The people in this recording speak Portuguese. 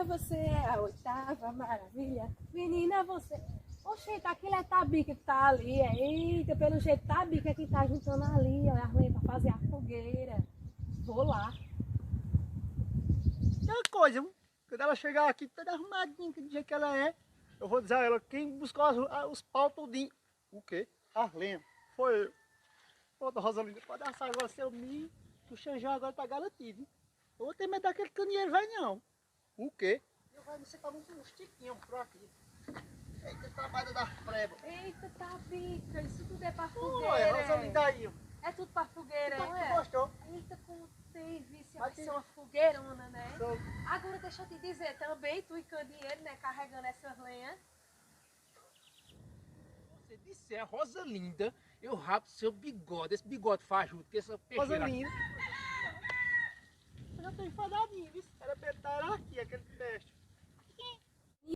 Menina, você é a oitava maravilha. Menina, você... Oxente, aquilo é Tabica que tá ali. Eita, pelo jeito Tabica que tá juntando ali, ó, a lenha pra fazer a fogueira. Vou lá. É uma coisa, viu? Quando ela chegar aqui toda arrumadinha, do jeito que ela é, eu vou dizer a ela, quem buscou os pau tudinho. O quê? As lenhas. Foi eu. Pô, Rosalinda, pode assar agora seu milho, o Xanjão agora tá garantido. Eu vou ter medo daquele candeeiro, vai não. O quê? Eu vai me sentar uns tiquinhos por aqui. Eita, trabalho da freba. Eita, Tabica, isso tudo é pra Oi, fogueira. Rosalinda aí, ó. É tudo pra fogueira, Então, é? tu gostou? Eita, contei, vice, vai Mas tem- ser uma fogueirona, né? Sou- Agora deixa eu te dizer, também tu e Candeeiro, né, carregando essas lenhas. Você disse a Rosalinda, eu rapo seu bigode, esse bigode fajuto, que essa peixeira... Rosalinda. Eu já tô enfadadinho, viu? Era pra ele estar aqui, aquele